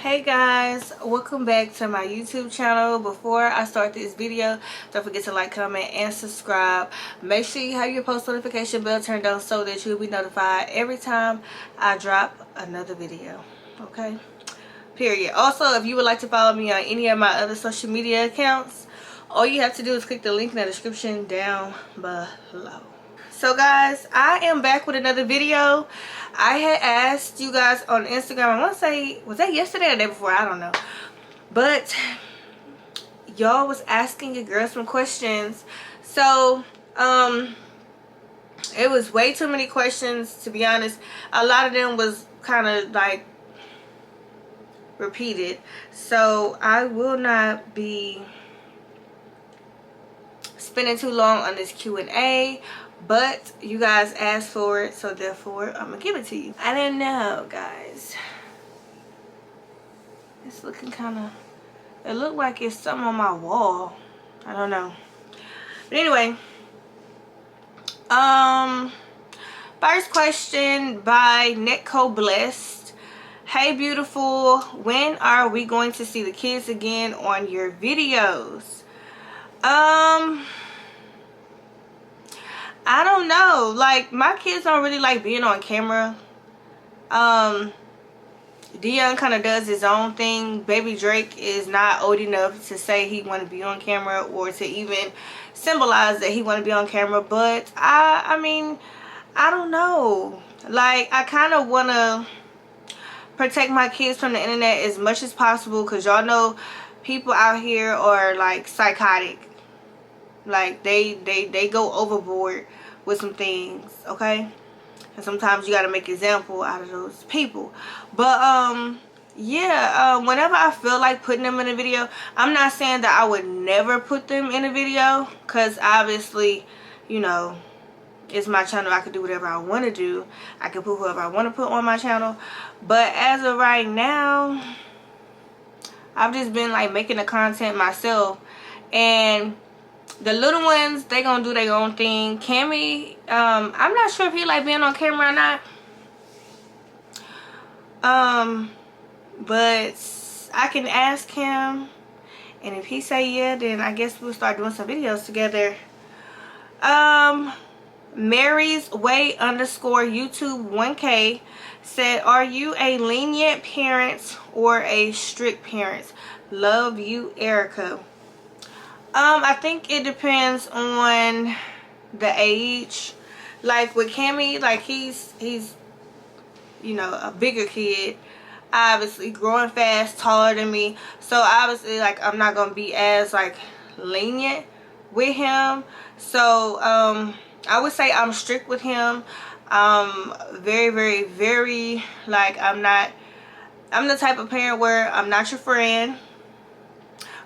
Hey guys, welcome back to my YouTube channel. Before I start this video, don't forget to like, comment, and subscribe. Make sure you have your post notification bell turned on so that you'll be notified every time I drop another video. Okay, period. Also, if you would like to follow me on any of my other social media accounts, all you have to do is click the link in the description down below. So guys, I am back with another video. I had asked you guys on Instagram, I want to say, was that yesterday or the day before? I don't know. But y'all was asking your girl some questions. So, it was way too many questions, to be honest. A lot of them was kind of like repeated. So, I will not be spending too long on this Q&A. But you guys asked for it, so therefore I'm gonna give it to you. I don't know, guys. It's looking kind of, it looked like it's something on my wall. I don't know. But anyway, first question by Netco Blessed. Hey beautiful, when are we going to see the kids again on your videos? I don't know. Like, my kids don't really like being on camera. Dion kind of does his own thing. Baby Drake is not old enough to say he want to be on camera or to even symbolize that he want to be on camera. But I mean, I don't know. Like, I kind of want to protect my kids from the internet as much as possible, because y'all know people out here are like psychotic. Like, they go overboard with some things, okay? And sometimes you gotta make example out of those people. But yeah, whenever I feel like putting them in a video, I'm not saying that I would never put them in a video, because obviously, you know, it's my channel. I can do whatever I want to do. I can put whoever I want to put on my channel. But as of right now, I've just been like making the content myself. And the little ones, they gonna do their own thing. Cammy, I'm not sure if he like being on camera or not. But I can ask him, and if he say yeah, then I guess we'll start doing some videos together. Mary's Way _ YouTube 1K said, are you a lenient parent or a strict parent? Love you, Erica. I think it depends on the age. Like with Cammy, like he's you know, a bigger kid, obviously growing fast, taller than me, so obviously like I'm not gonna be as like lenient with him. So I would say I'm strict with him. Very like I'm the type of parent where I'm not your friend.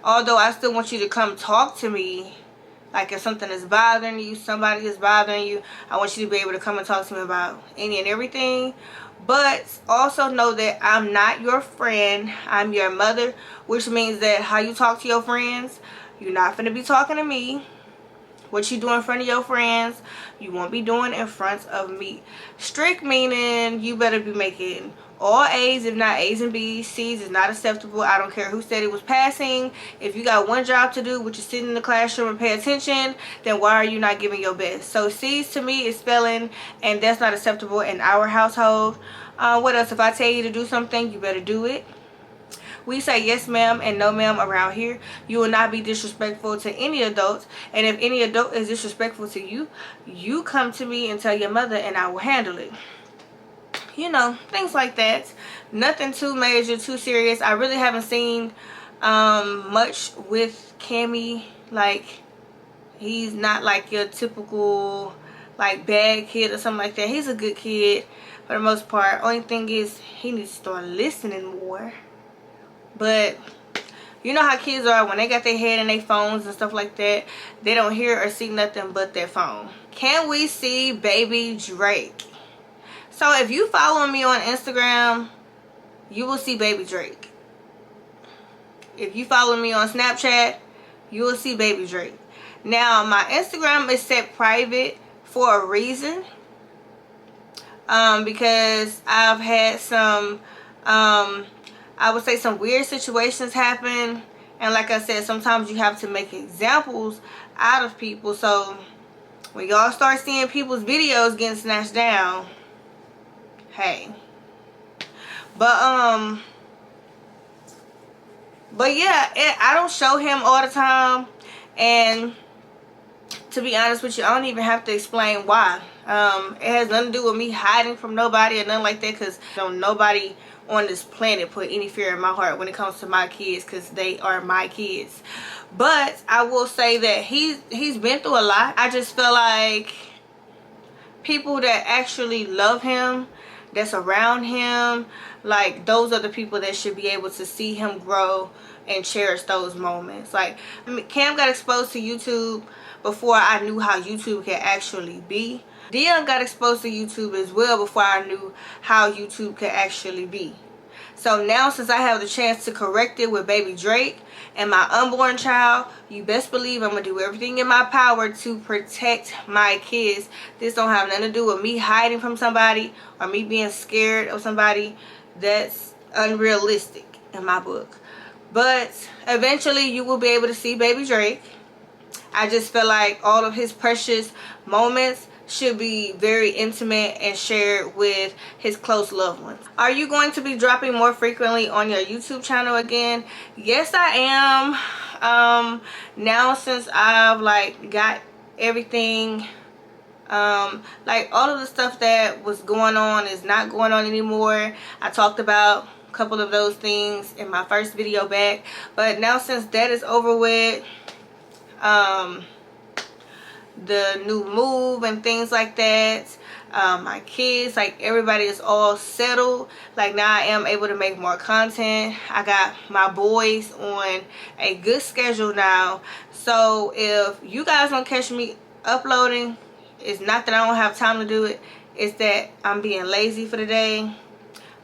Although I still want you to come talk to me. Like if something is bothering you, somebody is bothering you, I want you to be able to come and talk to me about any and everything. But also know that I'm not your friend. I'm your mother. Which means that how you talk to your friends, you're not going to be talking to me. What you do in front of your friends, you won't be doing in front of me. Strict meaning you better be making all A's, if not A's and B's. C's is not acceptable. I don't care who said it was passing. If you got one job to do, which is sit in the classroom and pay attention, then why are you not giving your best? So C's to me is spelling, and that's not acceptable in our household. What else? If I tell you to do something, you better do it. We say yes ma'am and no ma'am around here. You will not be disrespectful to any adults. And if any adult is disrespectful to you, you come to me and tell your mother, and I will handle it. You know, things like that. Nothing too major, too serious. I really haven't seen much with Cammy. Like, he's not like your typical like bad kid or something like that. He's a good kid for the most part. Only thing is he needs to start listening more. But you know how kids are when they got their head in their phones and stuff like that. They don't hear or see nothing but their phone. Can we see Baby Drake? So if you follow me on Instagram, you will see Baby Drake. If you follow me on Snapchat, you will see Baby Drake. Now my Instagram is set private for a reason. Because I've had some I would say some weird situations happen. And like I said, sometimes you have to make examples out of people. So when y'all start seeing people's videos getting snatched down, hey. But yeah, I don't show him all the time. And to be honest with you, I don't even have to explain why. It has nothing to do with me hiding from nobody or nothing like that, because nobody on this planet put any fear in my heart when it comes to my kids, because they are my kids. But I will say that he's been through a lot. I just feel like people that actually love him, that's around him, like those are the people that should be able to see him grow and cherish those moments. Like, I mean, Cam got exposed to YouTube before I knew how YouTube could actually be. Dion got exposed to YouTube as well before I knew how YouTube could actually be. So now, since I have the chance to correct it with Baby Drake and my unborn child, you best believe I'm going to do everything in my power to protect my kids. This don't have nothing to do with me hiding from somebody or me being scared of somebody. That's unrealistic in my book. But eventually you will be able to see Baby Drake. I just feel like all of his precious moments should be very intimate and shared with his close loved ones. Are you going to be dropping more frequently on your YouTube channel again? Yes, I am. Now since I've like got everything, like all of the stuff that was going on is not going on anymore. I talked about a couple of those things in my first video back, but now since that is over with, the new move and things like that, my kids, like everybody is all settled. Like now I am able to make more content. I got my boys on a good schedule now. So if you guys don't catch me uploading, it's not that I don't have time to do it. It's that I'm being lazy for the day,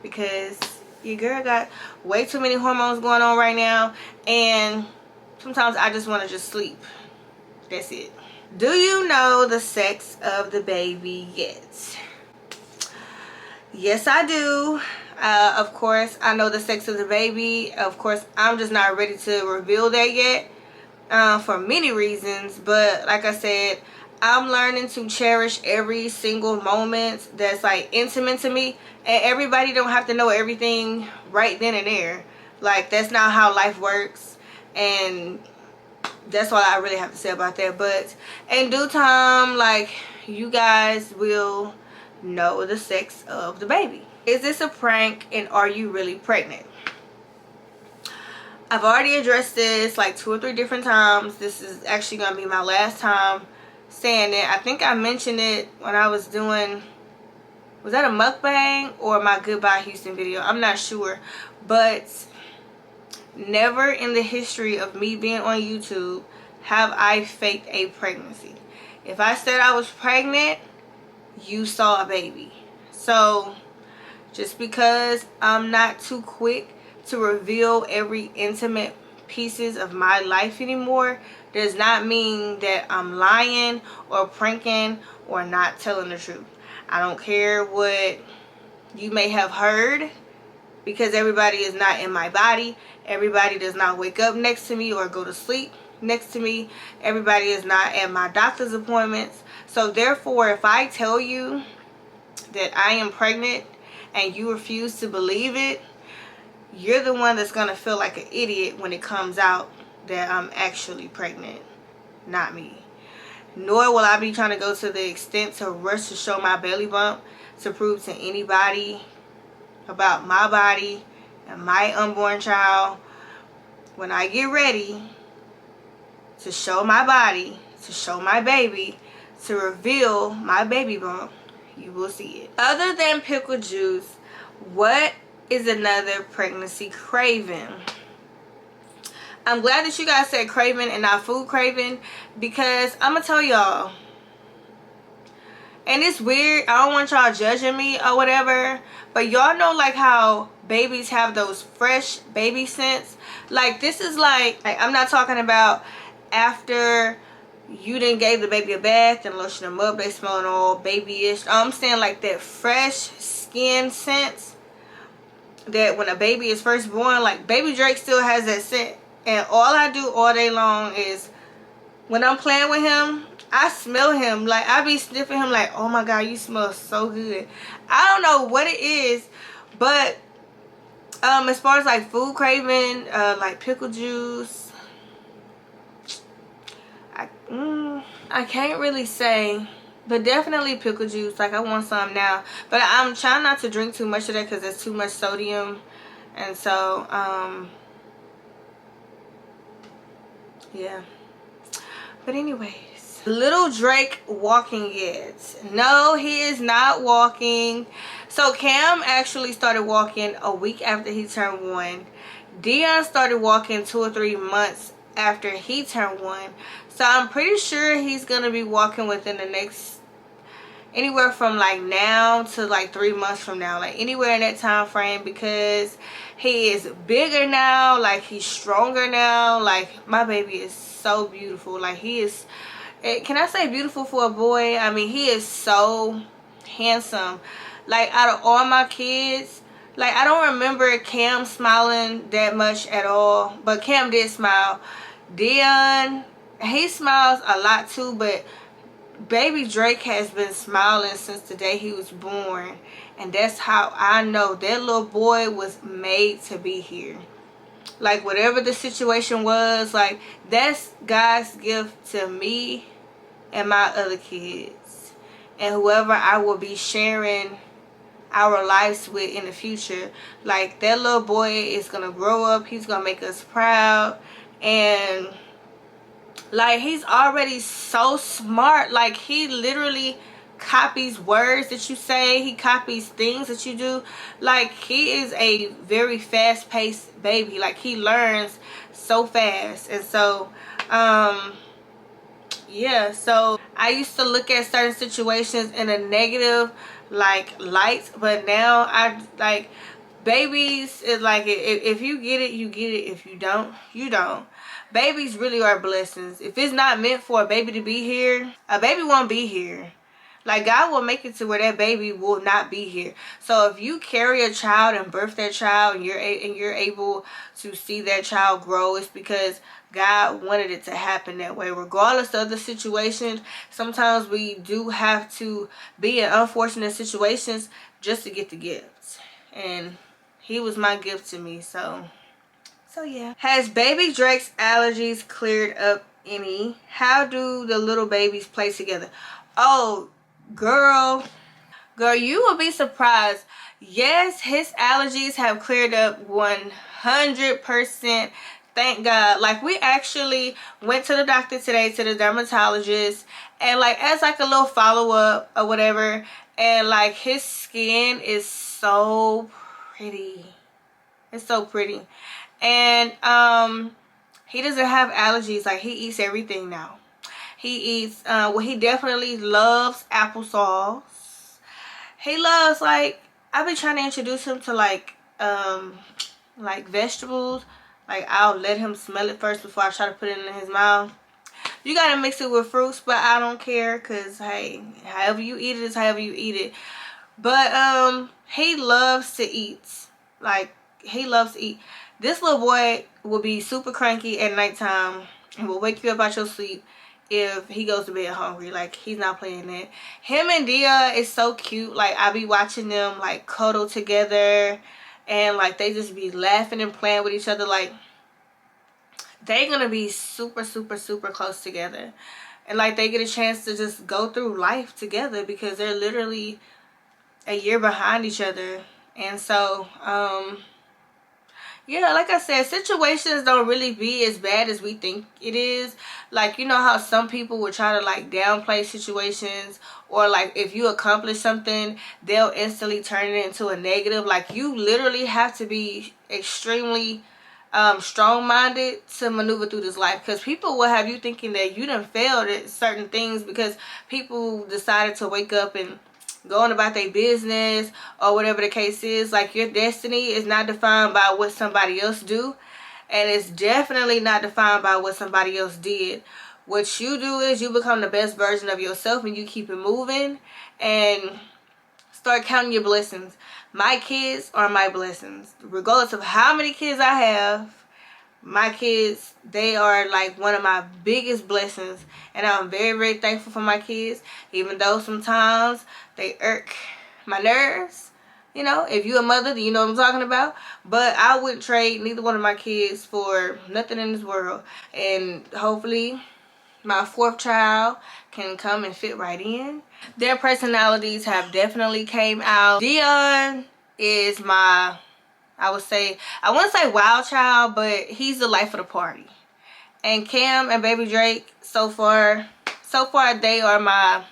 because your girl got way too many hormones going on right now, and sometimes I just want to just sleep. That's it. Do you know the sex of the baby yet? Yes, I do. Of course, I know the sex of the baby. Of course, I'm just not ready to reveal that yet, for many reasons. But like I said, I'm learning to cherish every single moment that's like intimate to me. And everybody don't have to know everything right then and there. Like, that's not how life works. And that's all I really have to say about that. But in due time, like, you guys will know the sex of the baby. Is this a prank, and are you really pregnant? I've already addressed this like 2 or 3 different times. This is actually going to be my last time saying it. I think I mentioned it when I was doing, was that a mukbang or my Goodbye Houston video? I'm not sure. But never in the history of me being on YouTube have I faked a pregnancy. If I said I was pregnant, you saw a baby. So just because I'm not too quick to reveal every intimate pieces of my life anymore does not mean that I'm lying or pranking or not telling the truth. I don't care what you may have heard, because everybody is not in my body. Everybody does not wake up next to me or go to sleep next to me. Everybody is not at my doctor's appointments. So therefore, if I tell you that I am pregnant and you refuse to believe it, you're the one that's going to feel like an idiot when it comes out that I'm actually pregnant, not me. Nor will I be trying to go to the extent to rush to show my belly bump to prove to anybody about my body and my unborn child. When I get ready to show my body, to show my baby, to reveal my baby bump, you will see it. Other than pickle juice, what is another pregnancy craving? I'm glad that you guys said craving and not food craving, because I'm gonna tell y'all, and it's weird, I don't want y'all judging me or whatever, but y'all know like how babies have those fresh baby scents. Like, this is like I'm not talking about after you done gave the baby a bath and lotion them up, they smelling all babyish. I'm saying like that fresh skin scents. that when a baby is first born, like Baby Drake still has that scent. And all I do all day long is when I'm playing with him, I smell him. Like, I be sniffing him like, oh my God, you smell so good. I don't know what it is, but as far as like food craving, like pickle juice, I can't really say, but definitely pickle juice. Like, I want some now, but I'm trying not to drink too much of that because there's too much sodium. And so yeah. But anyways, little Drake walking yet? No, he is not walking. So Cam actually started walking a week after he turned 1. Dion started walking 2 or 3 months after he turned 1. So I'm pretty sure he's gonna be walking within the next, anywhere from like now to like 3 months from now, like anywhere in that time frame, because he is bigger now, like he's stronger now. Like, my baby is so beautiful. Like, he is, can I say beautiful for a boy? I mean, he is so handsome. Like, out of all my kids, like, I don't remember Cam smiling that much at all, but Cam did smile. Dion, he smiles a lot too, but Baby Drake has been smiling since the day he was born. And that's how I know that little boy was made to be here. Like, whatever the situation was, like, that's God's gift to me and my other kids. And whoever I will be sharing our lives with in the future. Like, that little boy is going to grow up. He's going to make us proud. And like, he's already so smart. Like, he literally copies words that you say. He copies things that you do. Like, he is a very fast-paced baby. Like, he learns so fast. And so yeah, so I used to look at certain situations in a negative like light, but now I like, babies is like, if you get it, you get it. If you don't, you don't. Babies really are blessings. If it's not meant for a baby to be here, a baby won't be here. Like, God will make it to where that baby will not be here. So if you carry a child and birth that child, and you're able to see that child grow, it's because God wanted it to happen that way. Regardless of the situation, sometimes we do have to be in unfortunate situations just to get the gifts. And he was my gift to me. So yeah. Has Baby Drake's allergies cleared up any? How do the little babies play together? Oh, girl, you will be surprised. Yes, his allergies have cleared up 100%. Thank God. Like, we actually went to the doctor today, to the dermatologist, and like, as like a little follow-up or whatever, and like, his skin is so pretty. It's so pretty. And he doesn't have allergies. Like, he eats everything now. He eats well, he definitely loves applesauce. He loves, like, I've been trying to introduce him to like vegetables. Like, I'll let him smell it first before I try to put it in his mouth. You gotta mix it with fruits, but I don't care, because hey, however you eat it is however you eat it. But he loves to eat. Like, he loves to eat. This little boy will be super cranky at nighttime and will wake you up out your sleep if he goes to bed hungry. Like, he's not playing that. Him and Dia is so cute. Like, I be watching them like cuddle together, and like, they just be laughing and playing with each other. Like, they're gonna be super close together, and like, they get a chance to just go through life together, because they're literally a year behind each other. And so yeah, like I said, situations don't really be as bad as we think it is. Like, you know how some people will try to like downplay situations, or like, if you accomplish something, they'll instantly turn it into a negative. Like, you literally have to be extremely strong-minded to maneuver through this life, because people will have you thinking that you done failed at certain things because people decided to wake up and going about their business or whatever the case is. Like, your destiny is not defined by what somebody else do, and it's definitely not defined by what somebody else did. What you do is you become the best version of yourself, and you keep it moving and start counting your blessings. My kids are my blessings. Regardless of how many kids I have, my kids, they are like one of my biggest blessings. And I'm very, very thankful for my kids. Even though sometimes they irk my nerves. You know, if you're a mother, then you know what I'm talking about. But I wouldn't trade neither one of my kids for nothing in this world. And hopefully my fourth child can come and fit right in. Their personalities have definitely came out. Dion is my, I wouldn't say wild child, but he's the life of the party. And Cam and Baby Drake, so far they are my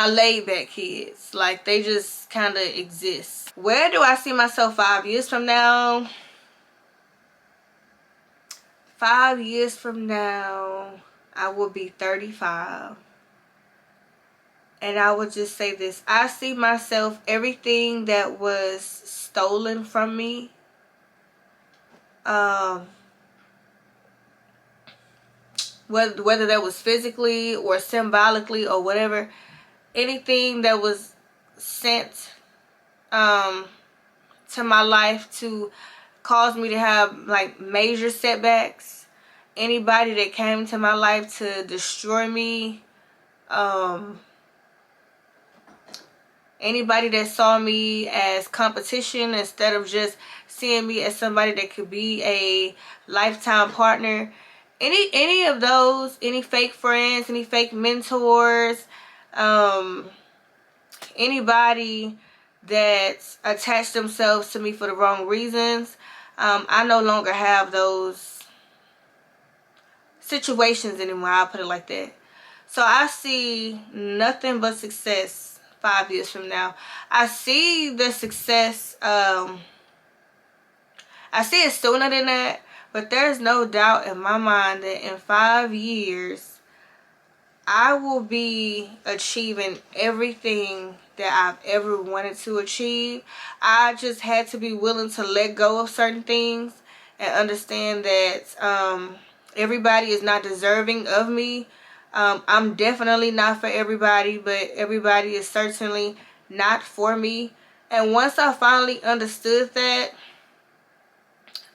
laid back kids. Like, they just kind of exist. Where do I see myself 5 years from now? 5 years from now, I will be 35. And I would just say this. I see myself, everything that was stolen from me, whether that was physically or symbolically or whatever, anything that was sent to my life to cause me to have like major setbacks, anybody that came to my life to destroy me, anybody that saw me as competition instead of just seeing me as somebody that could be a lifetime partner, any of those, any fake friends, any fake mentors, anybody that attached themselves to me for the wrong reasons, I no longer have those situations anymore. I'll put it like that. So I see nothing but success 5 years from now. I see the success, I see it sooner than that, but there's no doubt in my mind that in 5 years I will be achieving everything that I've ever wanted to achieve. I just had to be willing to let go of certain things and understand that everybody is not deserving of me. I'm definitely not for everybody, but everybody is certainly not for me. And once I finally understood that,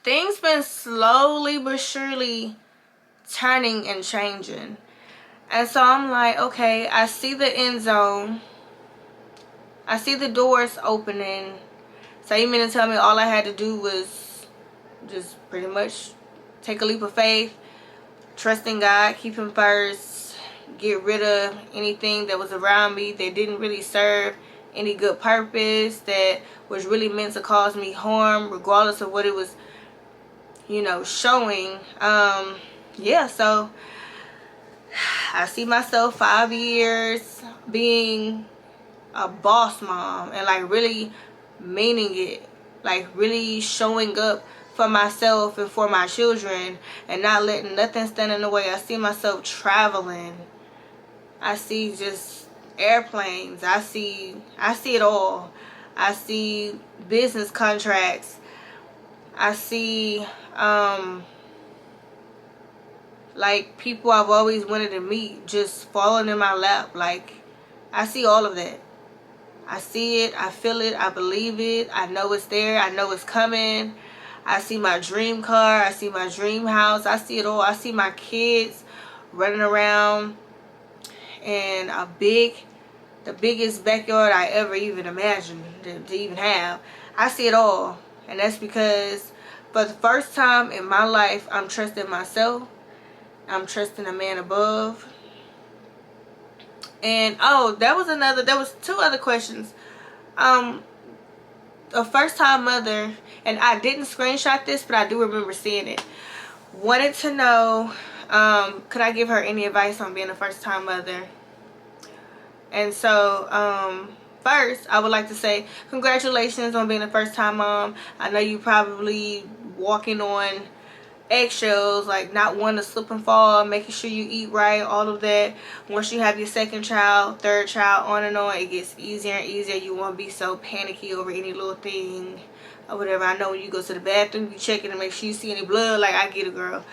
things been slowly but surely turning and changing. And so I'm like, okay, I see the end zone. I see the doors opening. So you mean to tell me all I had to do was just pretty much take a leap of faith, trust in God, keep Him first, get rid of anything that was around me that didn't really serve any good purpose, that was really meant to cause me harm, regardless of what it was, you know, showing. Yeah, so I see myself 5 years being a boss mom and like really meaning it, like really showing up for myself and for my children and not letting nothing stand in the way. I see myself traveling. I see just airplanes. I see it all. I see business contracts. I see like people I've always wanted to meet just falling in my lap. Like, I see all of that. I see it, I feel it, I believe it, I know it's there, I know it's coming. I see my dream car, I see my dream house, I see it all. I see my kids running around in the biggest backyard I ever even imagined to even have. I see it all. And that's because for the first time in my life, I'm trusting myself. I'm trusting a man above. And there was 2 other questions. A first time mother, and I didn't screenshot this, but I do remember seeing it, wanted to know, could I give her any advice on being a first time mother? And so first I would like to say congratulations on being a first time mom. I know you probably walking on eggshells, like not wanting to slip and fall, making sure you eat right, all of that. Once you have your second child, third child, on and on, it gets easier and easier. You won't be so panicky over any little thing or whatever. I know when you go to the bathroom, you check it and make sure you see any blood. Like, I get it, girl.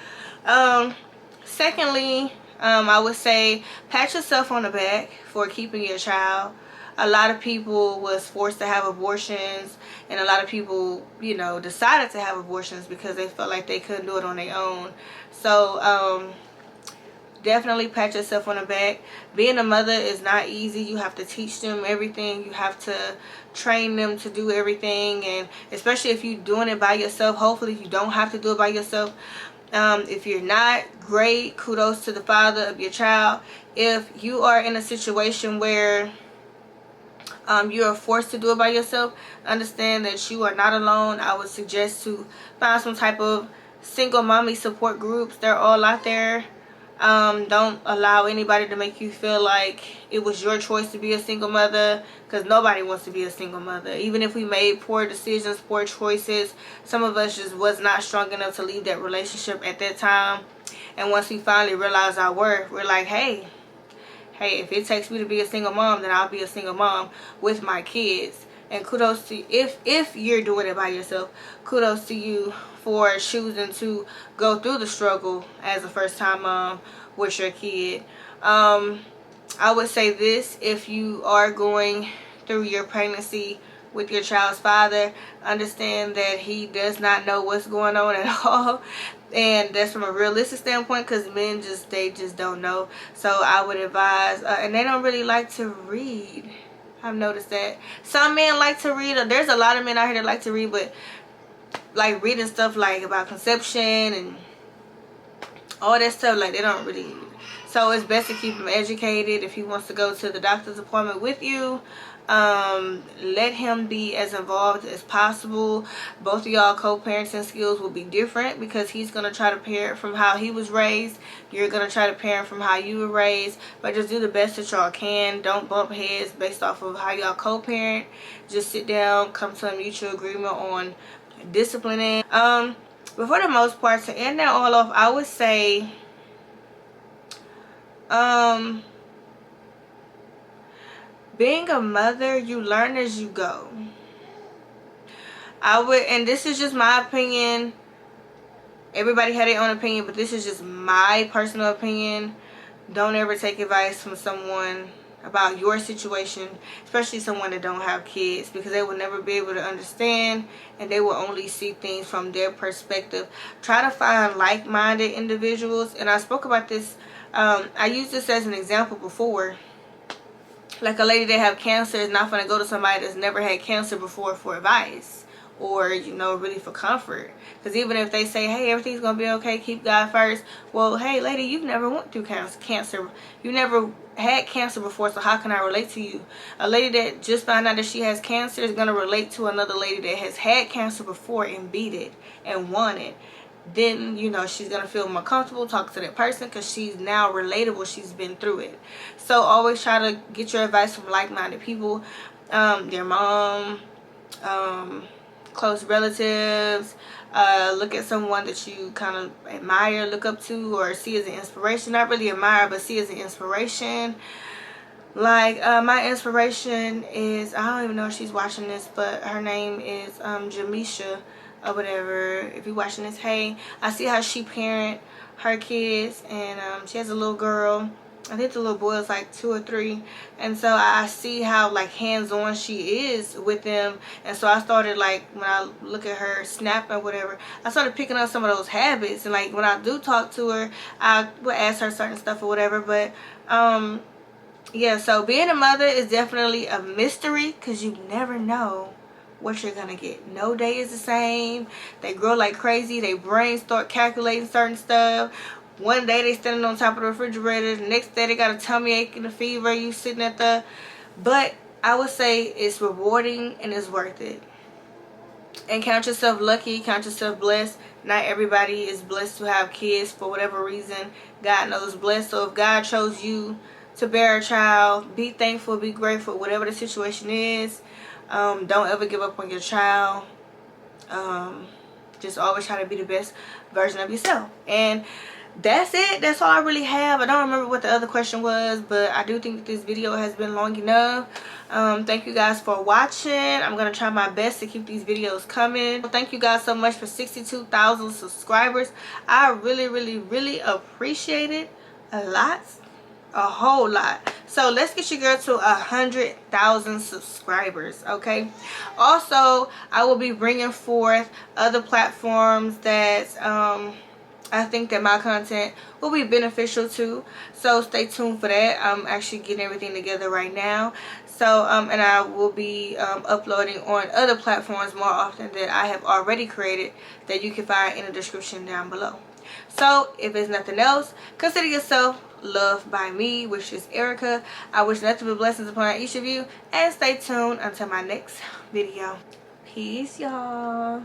Secondly, I would say pat yourself on the back for keeping your child. a lot of people was forced to have abortions, and a lot of people, you know, decided to have abortions because they felt like they couldn't do it on their own. So definitely pat yourself on the back. Being a mother is not easy. You have to teach them everything. You have to train them to do everything, and especially if you're doing it by yourself. Hopefully you don't have to do it by yourself. If you're not, great, kudos to the father of your child. If you are in a situation where you are forced to do it by yourself, understand that you are not alone. I would suggest to find some type of single mommy support groups. They're all out there. Don't allow anybody to make you feel like it was your choice to be a single mother, because nobody wants to be a single mother. Even if we made poor decisions, poor choices, some of us just was not strong enough to leave that relationship at that time. And once we finally realize our worth, we're like, hey, if it takes me to be a single mom, then I'll be a single mom with my kids. And kudos to you. If you're doing it by yourself, kudos to you for choosing to go through the struggle as a first-time mom with your kid. I would say this: if you are going through your pregnancy with your child's father, understand that he does not know what's going on at all. And that's from a realistic standpoint, because men they just don't know. So I would advise, and they don't really like to read. I've noticed that some men like to read. There's a lot of men out here that like to read, but like reading stuff like about conception and all that stuff, like they don't really. So it's best to keep him educated. If he wants to go to the doctor's appointment with you, let him be as involved as possible. Both of y'all co-parenting skills will be different, because he's going to try to parent from how he was raised. You're going to try to parent from how you were raised. But just do the best that y'all can. Don't bump heads based off of how y'all co-parent. Just sit down, come to a mutual agreement on disciplining. But for the most part, to end that all off, I would say being a mother, you learn as you go. And this is just my opinion. Everybody had their own opinion, but this is just my personal opinion. Don't ever take advice from someone about your situation, especially someone that don't have kids, because they will never be able to understand, and they will only see things from their perspective. Try to find like-minded individuals, and I spoke about this. I used this as an example before. Like, a lady that have cancer is not going to go to somebody that's never had cancer before for advice, or, you know, really for comfort. Because even if they say, hey, everything's going to be okay, keep God first. Well, hey, lady, you've never went through cancer. You never had cancer before, so how can I relate to you? A lady that just found out that she has cancer is going to relate to another lady that has had cancer before and beat it and won it. Then, you know, she's going to feel more comfortable talking to that person, because she's now relatable. She's been through it. So always try to get your advice from like-minded people. Your mom, close relatives. Look at someone that you kind of admire, look up to, or see as an inspiration. Not really admire, but see as an inspiration. Like, my inspiration is, I don't even know if she's watching this, but her name is Jamisha or whatever. If you're watching this, hey, I see how she parent her kids, and she has a little girl. I think the little boy is like 2 or 3, and so I see how like hands-on she is with them. And so I started, like, when I look at her snap or whatever, I started picking up some of those habits. And like when I do talk to her, I will ask her certain stuff or whatever. But yeah, so being a mother is definitely a mystery, because you never know what you're gonna get. No day is the same. They grow like crazy. Their brains start calculating certain stuff. One day they standing on top of the refrigerator. The next day they got a tummy ache and a fever. You sitting at the... But I would say it's rewarding and it's worth it. And count yourself lucky. Count yourself blessed. Not everybody is blessed to have kids for whatever reason. God knows blessed. So if God chose you to bear a child, be thankful, be grateful, whatever the situation is. Don't ever give up on your child. Just always try to be the best version of yourself. And that's it. That's all I really have. I don't remember what the other question was, but I do think that this video has been long enough. Thank you guys for watching. I'm going to try my best to keep these videos coming. Thank you guys so much for 62,000 subscribers. I really, really, really appreciate it a lot. a whole lot. So let's get your girl to 100,000 subscribers, okay? Also, I will be bringing forth other platforms that I think that my content will be beneficial to. So stay tuned for that. I'm actually getting everything together right now. So and I will be uploading on other platforms more often that I have already created, that you can find in the description down below. So if there's nothing else, consider yourself loved by me, which is Erica. I wish nothing but blessings upon each of you, and stay tuned until my next video. Peace, y'all.